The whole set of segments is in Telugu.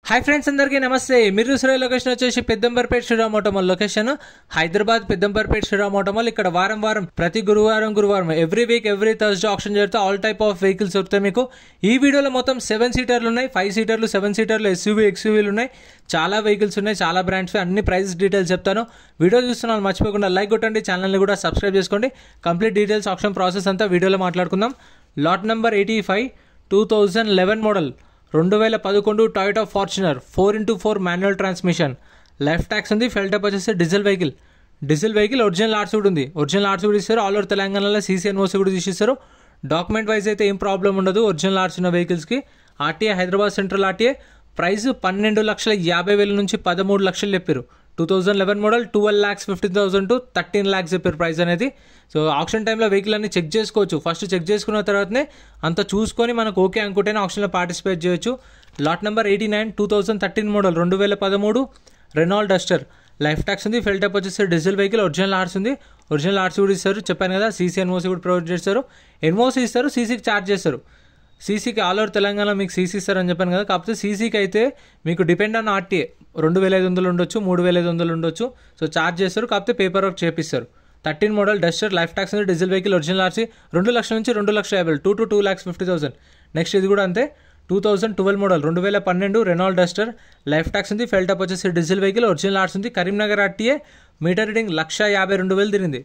హాయ్ ఫ్రెండ్స్, అందరికీ నమస్తే. మీరు చూసే లొకేషన్ వచ్చేసి Peddamberpet Shriram auto mall location Hyderabad Peddamberpet Shriram auto mall. ఇక్కడ వారం ప్రతి గురువారం every week every Thursday auction జరిగితే ఆల్ టైప్ ఆఫ్ వెహికల్స్ దొరుకుతాయి మీకు. ఈ వీడియోలో మొత్తం 7 సీటర్లు ఉన్నాయి, 5 సీటర్లు, 7 సీటర్లు, ఎక్స్యూవీలు ఉన్నాయి. చాలా వెహికల్స్ ఉన్నాయి, చాలా బ్రాండ్స్, అన్ని ప్రైస్ డీటెయిల్స్ చెప్తాను. వీడియో చూస్తున్నాను మర్చిపోకుండా లైక్ కొట్టండి, ఛానల్ని కూడా సబ్స్క్రైబ్ చేసుకోండి. కంప్లీట్ డీటెయిల్స్ ఆప్షన్ ప్రాసెస్ అంతా వీడియోలో మాట్లాడుకుందాం. Lot number 85 2011 model 2011 Toyota Fortuner 4x4 manual transmission. Life tax ఉంది. ఫెల్ టైప్ వచ్చేసి డీజిల్ వెహికల్ ఒరిజినల్ ఆర్సీ కూడా ఉంది. ఒరిజినల్ ఆర్సీ కూడా ఇస్తారు. ఆల్ ఓవర్ తెలంగాణలో సీసీ ఎన్ఓసీ కూడా తీసిస్తారు. డాక్యుమెంట్ వైజ్ అయితే ఏం ప్రాబ్లం ఉండదు. ఒరిజినల్ ఆర్సీ ఉన్న వెహికల్స్కి RTA Hyderabad central RTA. Price 12,50,000 నుంచి 13 లక్షలు చెప్పారు. 2011 మోడల్ 12,50,000 to 13 lakhs చెప్పారు ప్రైస్ అనేది. సో ఆప్షన్ టైంలో వెహికల్ అన్ని చెక్ చేసుకోవచ్చు. ఫస్ట్ చెక్ చేసుకున్న తర్వాతనే అంత చూసుకొని మనకు ఓకే అనుకుంటేనే ఆప్షన్లో పార్టిసిపేట్ చేయొచ్చు. Lot number 89 2013 model 2013 Renault Duster. Life tax ఉంది. ఫెల్ టైప్ వచ్చేసి డీజిల్ వెహికల్. ఒరిజినల్ ఆర్సీ ఉంది. ఒరిజినల్ ఆర్సీ కూడా ఇస్తారు. చెప్పాను కదా, సీసీ ఎన్ఓసీ కూడా ప్రొవైడ్ చేస్తారు. ఎన్ఓసీ ఇస్తారు, సీసీకి ఛార్జ్ చేస్తారు. సీసీకి ఆల్ ఓవర్ తెలంగాణ మీకు సీసీ ఇస్తారని చెప్పాను కదా. కాకపోతే సీసీకి అయితే మీకు డిపెండ్ ఆన్ ఆర్టీఏ 2,500 ఉండొచ్చు, 3,500 ఉండొచ్చు. సో ఛార్జ్ చేస్తారు, కాకపోతే పేపర్ వర్క్ చేపిస్తారు. 13 మోడల్ డస్టర్. లైఫ్ ట్యాక్స్ ఉంది. Diesel vehicle. ఒరిజినల్ ఆర్సీ 2 లక్షల నుంచి 2,50,000 2 to 2,50,000. నెక్స్ట్ ఇది కూడా అంతే. 2012 model 2012 Renault Duster. Life tax ఉంది. ఫెల్ టైప్ వచ్చేసి డీజిల్ వెహికల్. ఒరిజినల్ ఆర్సీ ఉంది. కరీంనగర్ ఆర్టీఏ. మీటర్ రీడింగ్ 1,52,000 తిరిగింది.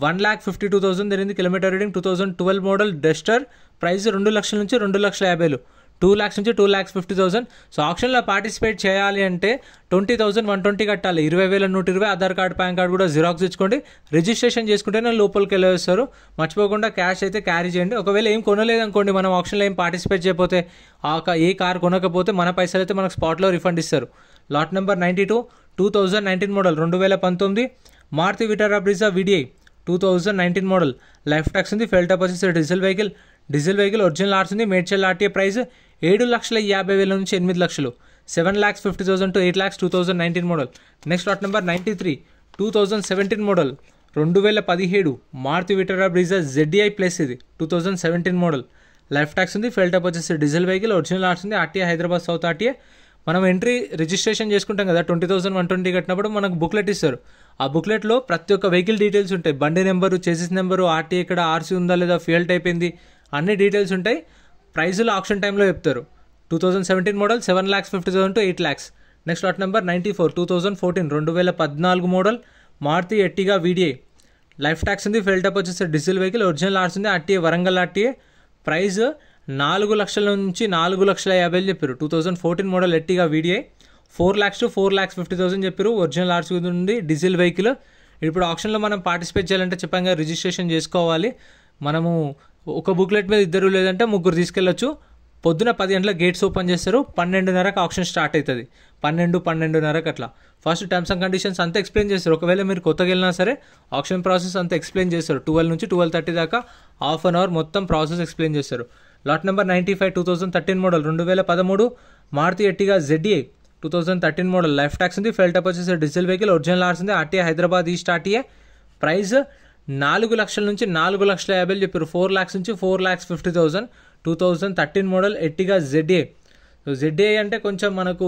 1,52,000 తిరిగింది kilometre reading. 2012 model Duster. Price 2 లక్షల నుంచి 2,50,000 2 lakhs నుంచి 2,50,000. సో ఆప్షన్లో పార్టిసిపేట్ చేయాలి అంటే 20,120 కట్టాలి. 20,120. ఆధార్ కార్డ్, పాన్ కార్డ్ కూడా జిరాక్స్ ఇచ్చుకోండి. రిజిస్ట్రేషన్ చేసుకుంటేనే లోపలికి వెళ్ళేస్తారు. మర్చిపోకుండా క్యాష్ అయితే క్యారీ చేయండి. ఒకవేళ ఏం కొనలేదనుకోండి, మనం ఆప్షన్లో ఏం పార్టిసిపేట్ చేయకపోతే, ఏ కార్ కొనకపోతే మన పైసలు అయితే మనకు స్పాట్లో రిఫండ్ ఇస్తారు. Lot number 92 2019 model 2019 Maruti Vitara Brezza VDI 2019 model. Life tax ఉంది. ఫెల్ టైప్ వచ్చేసి డీజిల్ వెహికల్. ఒరిజినల్ ఆర్సీ ఉంది. మేడ్చల్ ఆర్టీఏ. ప్రైస్ 7,50,000 నుంచి 8 లక్షలు. 7,50,000 to 8 lakhs 2019 మోడల్. Next lot number 93 2017 model 2017 Maruti Vitara Brezza ZDI plus. ఇది 2017 మోడల్. లైఫ్ ట్యాక్స్ ఉంది. ఫెల్ టైప్ వచ్చేసి డీజిల్ వెహికల్. ఒరిజినల్ ఆర్సీ ఉంది. RTA Hyderabad south RTA. మనం ఎంట్రీ రిజిస్ట్రేషన్ చేసుకుంటాం కదా, 20,120 కట్టినప్పుడు మనకు బుక్లెట్ ఇస్తారు. ఆ బుక్లెట్లో ప్రతి ఒక్క వెహికల్ డీటెయిల్స్ ఉంటాయి. బండి నెంబరు, చేసిస్ నెంబరు, ఆర్టీఏ ఇక్కడ ఆర్సీ ఉందా లేదా, ఫ్యూయల్ టైప్ ఏంది, అన్ని డీటెయిల్స్ ఉంటాయి. ప్రైజులు ఆప్షన్ టైంలో చెప్తారు. 2017 model 7,50,000 to 8 lakhs. Next lot number 94 2014 2014 model Maruti Ertiga VDI. Life tax ఉంది. ఫెల్ టైప్ వచ్చేసి డీజిల్ వెహికల్. ఒరిజినల్ ఆర్సీ ఉంది. RTA Warangal RTA. ప్రైస్ 4 లక్షల నుంచి 4,50,000 చెప్పారు. 2014 model Ertiga VDI. 4 lakhs to 4,50,000 చెప్పారు. ఒరిజినల్ ఆర్సీ ఉంది. Diesel vehicle. ఇప్పుడు ఆప్షన్లో మనం పార్టిసిపేట్ చేయాలంటే చెప్పాం కదా, రిజిస్ట్రేషన్ చేసుకోవాలి. మనము ఒక బుక్లెట్ మీద 2 లేదంటే 3 తీసుకెళ్ళొచ్చు. పొద్దున 10 గంటలకు గేట్స్ ఓపెన్ చేస్తారు. 12:30కి ఆప్షన్ స్టార్ట్ అవుతుంది. 12:30కి అట్లా. ఫస్ట్ టర్మ్స్ అండ్ కండిషన్స్ అంతా ఎక్స్ప్లెయిన్ చేస్తారు. ఒకవేళ మీరు కొత్తగా వెళ్ళినా సరే ఆప్షన్ ప్రాసెస్ అంతా ఎక్స్ప్లెయిన్ చేస్తారు. 12 నుంచి 12:30 దాకా హాఫ్ అన్ అవర్ మొత్తం ప్రాసెస్ ఎక్స్ప్లెయిన్ చేస్తారు. Lot number 95 2013 model 2013 Maruti Ertiga ZDI 2013 model. Life tax ఉంది. ఫెల్ టైప్ వచ్చేసి డీజిల్ వెహికల్. ఒరిజినల్ ఆర్సీ ఉంది. RTA Hyderabad east RTA. Price 4 లక్షల నుంచి 4,50,000 చెప్పారు. 4 lakhs నుంచి 4,50,000. 2013 మోడల్ ఎర్టిగా ZDI. ZDI అంటే కొంచెం మనకు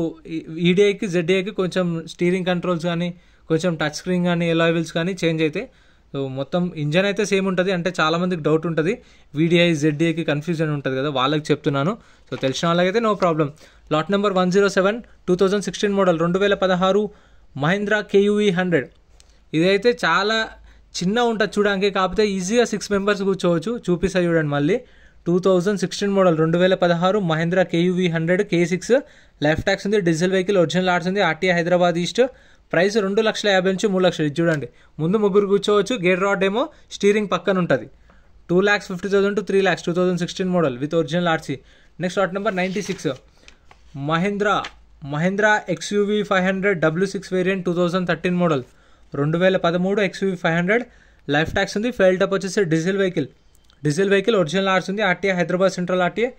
ఈడీఐకి ZDIకి కొంచెం స్టీరింగ్ కంట్రోల్స్ కానీ, కొంచెం టచ్ స్క్రీన్ కానీ, ఎలాయ్ వీల్స్ కానీ చేంజ్ అవుతాయి. సో మొత్తం ఇంజన్ అయితే సేమ్ ఉంటుంది. అంటే చాలామందికి డౌట్ ఉంటుంది, VDI ZDIకి కన్ఫ్యూజన్ ఉంటుంది కదా, వాళ్ళకి చెప్తున్నాను. సో తెలిసిన వాళ్ళకైతే no problem. Lot number 107 2016 model 2016 Mahindra KUV 100. ఇదైతే చాలా చిన్న ఉంటుంది చూడడానికి, కాకపోతే ఈజీగా 6 members కూర్చోవచ్చు. చూపిస్తా చూడండి మళ్ళీ. 2016 model 2016 Mahindra KUV 100 K6. Life tax ఉంది. Diesel vehicle. ఒరిజినల్ ఆర్సీ ఉంది. RTA Hyderabad east. ప్రైస్ 2,50,000 నుంచి 3 లక్షలు. ఇది చూడండి, ముందు 3 కూర్చోవచ్చు. గేర్ రాడ్ ఏమో స్టీరింగ్ పక్కన ఉంటుంది. 2,50,000 to 3 lakhs 2016 model with original RC. Next lot number 96 Mahindra XUV 500 W6 variant 2013 model 2013 XUV 500. Life tax ఉంది. ఫెల్ టైప్ వచ్చేసి డీజిల్ వెహికల్. ఒరిజినల్ ఆర్సీ ఉంది. RTA Hyderabad central RTA.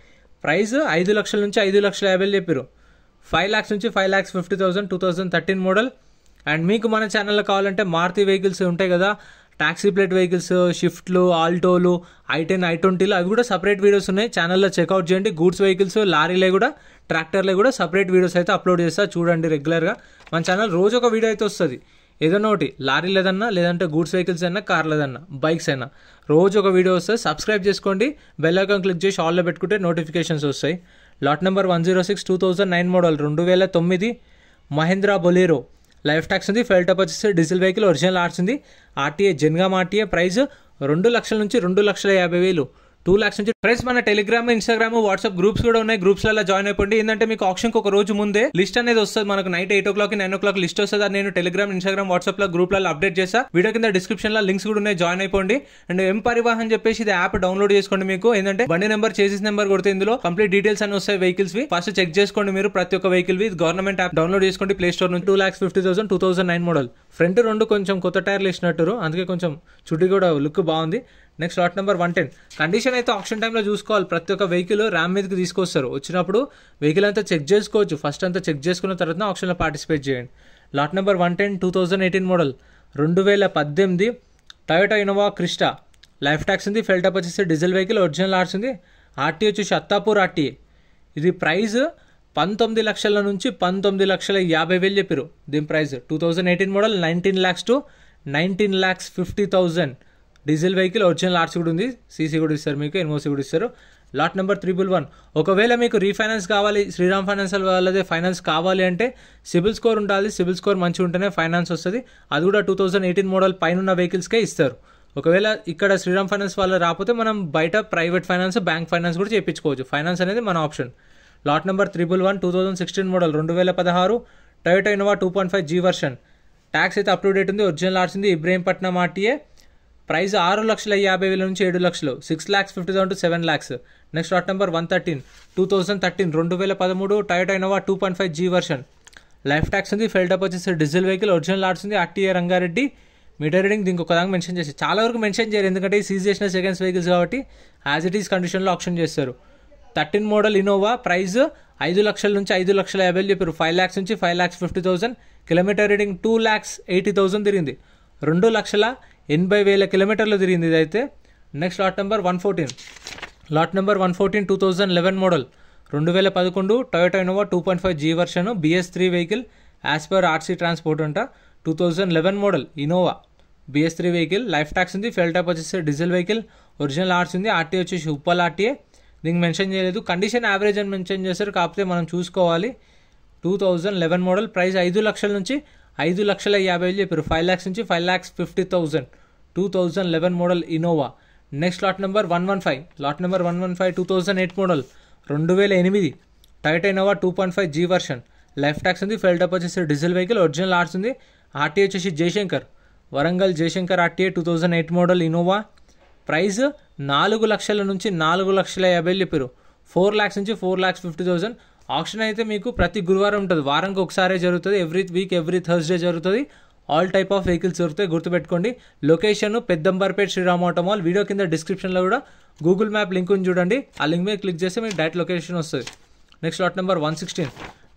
Price 5 లక్షల నుంచి 5,50,000 చెప్పారు. 5 lakhs నుంచి 5,50,000 2013 మోడల్. అండ్ మీకు మన ఛానల్లో కావాలంటే మారుతి వెహికల్స్ ఉంటాయి కదా, టాక్సీ ప్లేట్ వెహికల్స్, షిఫ్ట్లు, ఆల్టోలు, i10, i20లు అవి కూడా సపరేట్ వీడియోస్ ఉన్నాయి, ఛానల్లో చెక్అవుట్ చేయండి. గూడ్స్ వెహికల్స్, లారీలే కూడా, ట్రాక్టర్లే కూడా సపరేట్ వీడియోస్ అయితే అప్లోడ్ చేస్తా, చూడండి రెగ్యులర్గా. మన ఛానల్ రోజు ఒక వీడియో అయితే వస్తుంది, ఏదన్నా ఒకటి, లారీ లేదన్నా, లేదంటే గూడ్స్ వెహికల్స్ అయినా, కార్ లేదన్నా, బైక్స్ అయినా రోజు ఒక వీడియో వస్తుంది. సబ్స్క్రైబ్ చేసుకోండి, బెల్ ఐకాన్ క్లిక్ చేసి ఆల్లో పెట్టుకుంటే నోటిఫికేషన్స్ వస్తాయి. Lot number 106 2009 model 2009 Mahindra Bolero. Life tax ఉంది, ఫెయిల్ టప్ వచ్చేసి డీజిల్ వెహికల్, ఒరిజినల్ ఆర్ట్స్ ఉంది, ఆర్టీఏ జెన్గామ్ ఆర్టీఏ. ప్రైస్ 2 లక్షల నుంచి 2,50,000, 2 lakhs నుంచి. ఫ్రెండ్స్ మన టెలిగ్రామ్, ఇన్స్టాగ్రామ్, వాట్సాప్ గ్రూప్స్ కూడా ఉన్నాయి, గ్రూప్స్లలో జాయిన్ అయిపోండి. ఏంటంటే మీకు ఆప్షన్కి ఒక రోజు ముందే లిస్ట్ అనేది వస్తుంది, మనకు నైట్ 8 o'clock 9 o'clock లిస్ట్ వస్తుంది. అది నేను టెలిగ్రామ్, ఇన్స్టాగ్రామ్, వాట్సాప్ లో గ్రూప్లలో అప్డేట్ చేస్తా. వీడియో కింద డిస్క్రిప్షన్ లో లింక్స్ కూడా ఉన్నాయి, జాయిన్ అయిపోండి. అండ్ ఎం పరివాహన్ చెప్పేసి ఇది యాప్ డౌన్లోడ్ చేసుకోండి. మీకు ఏంటంటే బండి నెంబర్, చేసిస్ నెంబర్ కొడితే ఇందులో కంప్లీట్ డీటెయిల్స్ అని వస్తాయి వెహికల్స్ వి. ఫస్ట్ చెక్ చేసుకోండి మీరు ప్రతి ఒక్క వెహికల్ వి. గవర్నమెంట్ యాప్ డౌన్లోడ్ చేసుకోండి ప్లే స్టోర్ నుంచి. 2,50,000 2009 మోడల్. ఫ్రంట్ 2 కొంచెం కొత్త టైర్లు వేసినట్టు, అందుకే కొంచెం చుట్టి కూడా లుక్ బాగుంది. Next lot number 110. కండిషన్ అయితే ఆప్షన్ టైంలో చూసుకోవాలి. ప్రతి ఒక్క వెహికల్ ర్యామ్ మీదకి తీసుకొస్తారు, వచ్చినప్పుడు వెహికల్ అంతా చెక్ చేసుకోవచ్చు. ఫస్ట్ అంతా చెక్ చేసుకున్న తర్వాత ఆప్షన్లో పార్టిసిపేట్ చేయండి. Lot number 110 2018 model 2018 Toyota Innova Crysta. Life tax ఉంది, ఫెయిల్ టప్ వచ్చేసి డీజిల్ వెహికల్, ఒరిజినల్ ఆర్ట్స్ ఉంది, ఆర్టీఏ వచ్చేసి అత్తాపూర్ ఆర్టీఏ. ఇది ప్రైస్ 19 లక్షల నుంచి 19,50,000 చెప్పారు. దీని price 2018 model 19 lakhs to 19,50,000. Diesel vehicle, original arts కూడా ఉంది, సీసీ కూడా ఇస్తారు మీకు, ఎన్ఓసీ కూడా ఇస్తారు. Lot number 311. ఒకవేళ మీకు రీఫైనాన్స్ కావాలి, శ్రీరామ్ ఫైనాన్స్ వాళ్ళదే ఫైనాన్స్ కావాలి అంటే సిబిల్ స్కోర్ ఉండాలి. సిబిల్ స్కోర్ మంచిగా ఉంటేనే ఫైనాన్స్ వస్తుంది. అది కూడా 2018 మోడల్ పైన ఉన్న వెహికల్స్కే ఇస్తారు. ఒకవేళ ఇక్కడ శ్రీరామ్ ఫైనాన్స్ వాళ్ళు రాకపోతే మనం బయట ప్రైవేట్ ఫైనాన్స్, బ్యాంక్ ఫైనాన్స్ కూడా చేయించుకోవచ్చు. ఫైనాన్స్ అనేది మన option. Lot number 311 2016 model 2016 Toyota Innova 2.5 G version. Tax అయితే అప్ టు డేట్ ఉంది, ఒరిజినల్ ఆర్ట్స్ ఉంది, ఇబ్రహీంపట్నం ఆర్టీఏ. ప్రైస్ 6,50,000 నుంచి 7 లక్షలు, 6,50,000 to 7 lakhs. Next lot number 113 2013 2013 Toyota Innova 2.5 G version. Life tax ఉంది, ఫెయిల్ టప్ వచ్చేసి డీజిల్ వెహికల్, ఒరిజినల్ ఆర్ట్స్ ఉంది, ఆర్టీఏ రంగారెడ్డి. మీటర్ రీడింగ్ దీనికి ఒక దాకా మెన్షన్ చేసి, చాలా వరకు మెన్షన్ చేయరు ఎందుకంటే సీజ్ చేసిన సెకండ్స్ వెహికల్స్ కాబట్టి యాజ్ ఇట్ ఈస్ కండిషన్లో ఆప్షన్ చేస్తారు. 13 మోడల్ ఇన్నోవా. ప్రైస్ 5 లక్షల నుంచి 5,50,000 చెప్పారు. 5 lakhs నుంచి 5,50,000. కిలోమీటర్ రీడింగ్ 2,80,000 తిరిగింది. 2,80,000 కిలోమీటర్లు తిరిగింది ఇదైతే. Next lot number 114. Lot number 114 2011 model 2011 Toyota Innova 2.5 G version, BS3 vehicle, as per RC transport అంట. 2011 model Innova BS3 vehicle. Life tax ఉంది, ఫెయిల్ టైప్ వచ్చేసి డీజిల్ వెహికల్, ఒరిజినల్ ఆర్ట్స్ ఉంది, ఆర్టీఏ వచ్చేసి ఉప్పల్ ఆర్టీఏ. దీనికి మెన్షన్ చేయలేదు, కండిషన్ యావరేజ్ అని మెన్షన్ చేస్తారు, కాకపోతే మనం చూసుకోవాలి. 2011 మోడల్. ప్రైస్ 5 లక్షల నుంచి 5,50,000 చెప్పారు. 5 lakhs నుంచి 5,50,000. 2011 model Innova. Next lot number 115. Lot number 115 2008 model 2008 Toyota Innova 2.5 G version. Life tax ఉంది, ఫెయిల్ టప్ వచ్చేసి డీజిల్ వెహికల్, ఒరిజినల్ ఆర్ట్స్ ఉంది, ఆర్టీఏ వచ్చేసి Jayashankar, Warangal Jayashankar RTA. 2008 model Innova. Price 4 లక్షల నుంచి 4,50,000 చెప్పారు. 4 lakhs నుంచి 4,50,000. ఆప్షన్ అయితే మీకు ప్రతి గురువారం ఉంటుంది, వారానికి ఒకసారి జరుగుతుంది, ఎవ్రీ వీక్ ఎవ్రీ థర్స్డే జరుగుతుంది. ఆల్ టైప్ ఆఫ్ వెహికల్స్ దొరుకుతాయి, గుర్తుపెట్టుకోండి. Location Peddamberpet Shriram auto mall. Video కింద డిస్క్రిప్షన్లో కూడా గూగుల్ మ్యాప్ లింక్ ఉంది చూడండి, ఆ లింక్ మీద క్లిక్ చేస్తే మీకు డైరెక్ట్ లొకేషన్ వస్తుంది. Next lot number 116.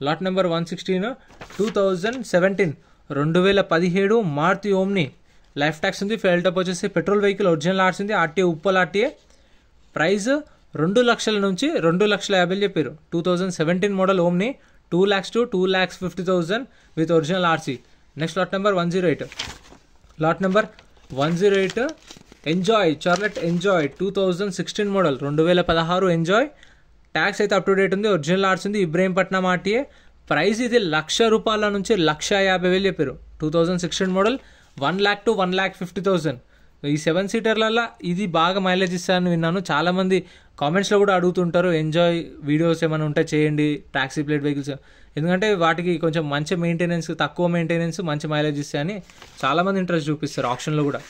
Lot number 116 2017 2017 Maruti Omni. Life tax ఉంది, ఫెయిల్ టప్ వచ్చేసి పెట్రోల్ వెహికల్, ఒరిజినల్ ఆర్ట్స్ ఉంది, ఆర్టీఏ ఉప్పల్ ఆర్టీఏ. ప్రైస్ 2 లక్షల నుంచి 2,50,000 చెప్పారు. 2017 model Omni. 2 lakhs to 2,50,000 with original RC. Next lot number 108. Lot number 108 Enjoy Chevrolet Enjoy 2016 model 2016 Enjoy. Tax అయితే అప్ టు డేట్ ఉంది, ఒరిజినల్ ఆర్ట్స్ ఉంది, ఇబ్రహీంపట్నం ఆర్టీఏ. ప్రైస్ ఇది ₹1,00,000 నుంచి 1,50,000 చెప్పారు. 2016 మోడల్. 1 lakh to 1,50,000. ఈ 7 సీటర్లలో ఇది బాగా మైలేజ్ ఇస్తారని విన్నాను. చాలామంది కామెంట్స్లో కూడా అడుగుతుంటారు, ఎంజాయ్ వీడియోస్ ఏమైనా ఉంటే చేయండి టాక్సీ ప్లేట్ వెహికల్స్, ఎందుకంటే వాటికి కొంచెం మంచి మెయింటెనెన్స్, తక్కువ మెయింటెనెన్స్, మంచి మైలేజ్ ఇస్తాయని చాలామంది ఇంట్రెస్ట్ చూపిస్తారు ఆప్షన్లో కూడా.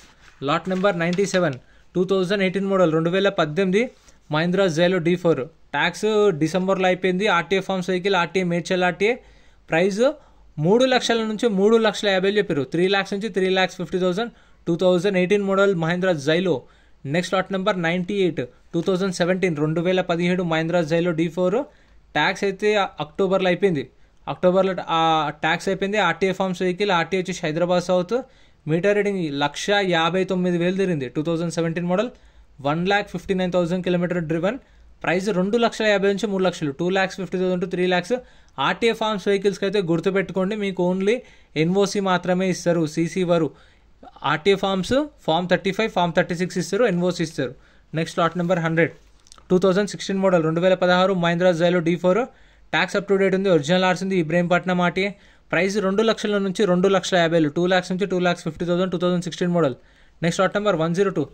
Lot number 97 2018 model 2018 Mahindra Xylo D4. Tax డిసెంబర్లో అయిపోయింది. ఆర్టీఏ ఫార్మ్స్ vehicle, RTA Medchal RTA. Price 3 లక్షల నుంచి 3,50,000 చెప్పారు. 3 lakhs నుంచి 3,50,000. 2018 model Mahindra Xylo. Next lot number 98 2017 2017 Mahindra Xylo D4. Tax అయితే అక్టోబర్లో అయిపోయింది. అక్టోబర్లో ట్యాక్స్ అయిపోయింది. ఆర్టీఏ ఫార్మ్స్ వెహికల్, ఆర్టీఏ వచ్చేసి హైదరాబాద్ సౌత్, మీటర్ రీడింగ్ 1,59,000 తిరిగింది. 2017 మోడల్, 1,59,000 కిలోమీటర్ డ్రివన్. ప్రైస్ 2,50,000 నుంచి 3 లక్షలు, 2,50,000 to 3 lakhs. ఆర్టీఏ ఫార్మ్స్ వెహికల్స్కి అయితే గుర్తుపెట్టుకోండి, మీకు ఓన్లీ ఎన్ఓసి మాత్రమే ఇస్తారు. సీసీ వారు ఆర్టీఏ ఫార్మ్స్ ఫామ్ 35, ఫామ్ 36 ఇస్తారు, ఎన్ఓసి ఇస్తారు. Next lot number 100, 2016 model, 2016 Mahindra Xylo D4. Tax up to date ఉంది, ఒరిజినల్ ఆర్స్ ఉంది, ఇబ్రహీంపట్నం ఆర్టీఏ. ప్రైస్ 2 లక్షల నుంచి 2,50,000, 2 lakhs నుంచి 2,50,000, 2016 model. Next lot number 102,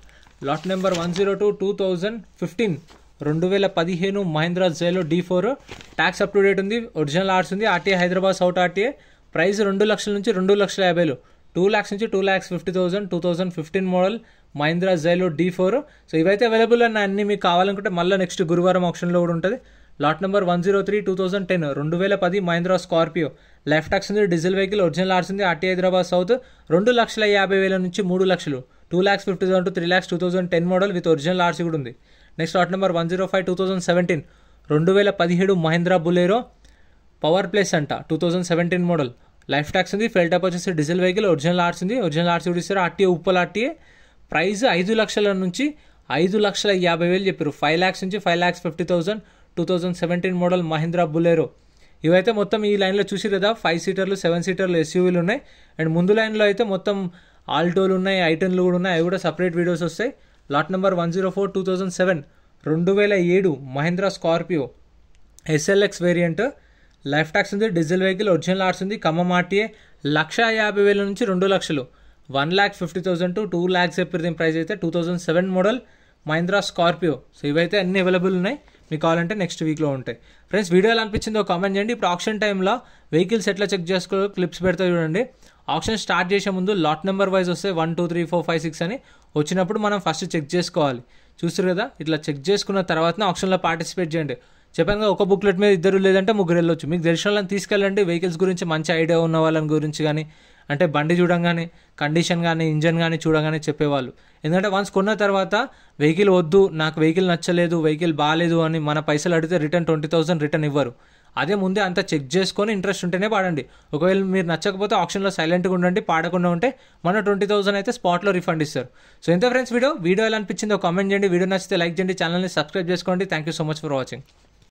lot number 102, 2015 2015 Mahindra Xylo D4. Tax up to date ఉంది, ఒరిజినల్ ఆర్స్ ఉంది, RTA Hyderabad south RTA. Price 2 లక్షల నుంచి 2,50,000, 2 lakhs నుంచి 2,50,000, 2015 model Mahindra Xylo D4. So ఇవైతే అవైలబుల్ అన్న అన్ని మీకు కావాలనుకుంటే మళ్ళీ నెక్స్ట్ గురువారం ఆప్షన్లో కూడా ఉంటుంది. Lot number 103, 2010 2010 Mahindra Scorpio. Life tax ఉంది, డీజిల్ వెహికల్, ఒరిజినల్ ఆర్స్ ఉంది, ఆర్టీఏ హైదరాబాద్ సౌత్. 2,50,000 నుంచి 3 లక్షలు, 2,50,000 to 3 lakhs, 2010 model with original RC కూడా ఉంది. Next lot number 105, 2017 2017 Mahindra Bolero power place అంట, 2017 మోడల్. లైఫ్ ట్యాక్స్ ఉంది, ఫెల్ టాప్ వచ్చేసి డీజిల్ వెహికల్, ఒరిజినల్ ఆర్స్ ఉంది, ఒరిజినల్ ఆర్సీ కూడా ఇస్తారు, ఆర్టీఏ ఉప్పల్ ఆర్టీఏ. ప్రైస్ 5 లక్షల నుంచి 5,50,000 చెప్పారు, 5 lakhs నుంచి 5,50,000, 2017 మోడల్ మహీంద్రా బులెరో. ఇవైతే మొత్తం ఈ లైన్లో చూసి కదా 5 సీటర్లు 7 సీటర్లు ఎస్యూవీలు ఉన్నాయి. అండ్ ముందు లైన్లో అయితే మొత్తం ఆల్టోలు ఉన్నాయి, ఐటన్లు కూడా ఉన్నాయి, అవి కూడా సపరేట్ వీడియోస్ వస్తాయి. Lot number 104, 2007 2007 Mahindra Scorpio SLX variant. Life tax ఉంది, డీజిల్ వెహికల్, ఒరిజినల్ ఆర్స్ ఉంది, ఖమ్మం ఆర్టీఏ. 1,50,000 నుంచి 2 లక్షలు, 1,50,000 to 2 lakhs చెప్పారు దీని ప్రైస్ అయితే. 2007 మోడల్ మహీంద్రా స్కార్పియో. సో ఇవైతే అన్ని అవైలబుల్ ఉన్నాయి, మీకు కావాలంటే నెక్స్ట్ వీక్లో ఉంటాయి. ఫ్రెండ్స్ వీడియో ఎలా అనిపించిందో కామెంట్ చేయండి. ఇప్పుడు ఆప్షన్ టైంలో వెహికల్స్ ఎట్లా చెక్ చేసుకో క్లిప్స్ పెడతా చూడండి. ఆప్షన్ స్టార్ట్ చేసే ముందు లాట్ నెంబర్ వైజ్ వస్తే 1 2 3 4 5 6 అని వచ్చినప్పుడు మనం ఫస్ట్ చెక్ చేసుకోవాలి. చూస్తారు కదా, ఇట్లా చెక్ చేసుకున్న తర్వాతనే ఆప్షన్లో పార్టిసిపేట్ చేయండి. చెప్పాను ఒక బుక్లెట్ మీద 2 లేదంటే 3 వెళ్ళొచ్చు. మీకు తెలిసిన వాళ్ళని తీసుకెళ్ళండి, వెహికల్స్ గురించి మంచి ఐడియా ఉన్న వాళ్ళని గురించి కానీ, అంటే బండి చూడంగానే కండిషన్ కానీ ఇంజన్ కానీ చూడగానే చెప్పేవాళ్ళు. ఎందుకంటే వన్స్ కొన్న తర్వాత వెహికల్ వద్దు, నాకు వెహికల్ నచ్చలేదు, వెహికల్ బాగాలేదు అని మన పైసలు అడిగితే రిటర్న్ 20,000 రిటర్న్ ఇవ్వరు. అదే ముందే అంతా చెక్ చేసుకొని ఇంట్రెస్ట్ ఉంటేనే పాడండి. ఒకవేళ మీరు నచ్చకపోతే ఆప్షన్లో సైలెంట్గా ఉండండి, పాడకుండా ఉంటే మన 20,000 అయితే స్పాట్లో రిఫండ్ ఇస్తారు. సో ఎంత ఫ్రెండ్స్ వీడియో ఎలా అనిపించిందో కామెంట్ చేయండి. వీడియో నచ్చితే లైక్ చేయండి, ఛానల్ని సబ్స్క్రైబ్ చేసుకోండి. Thank you so much for watching.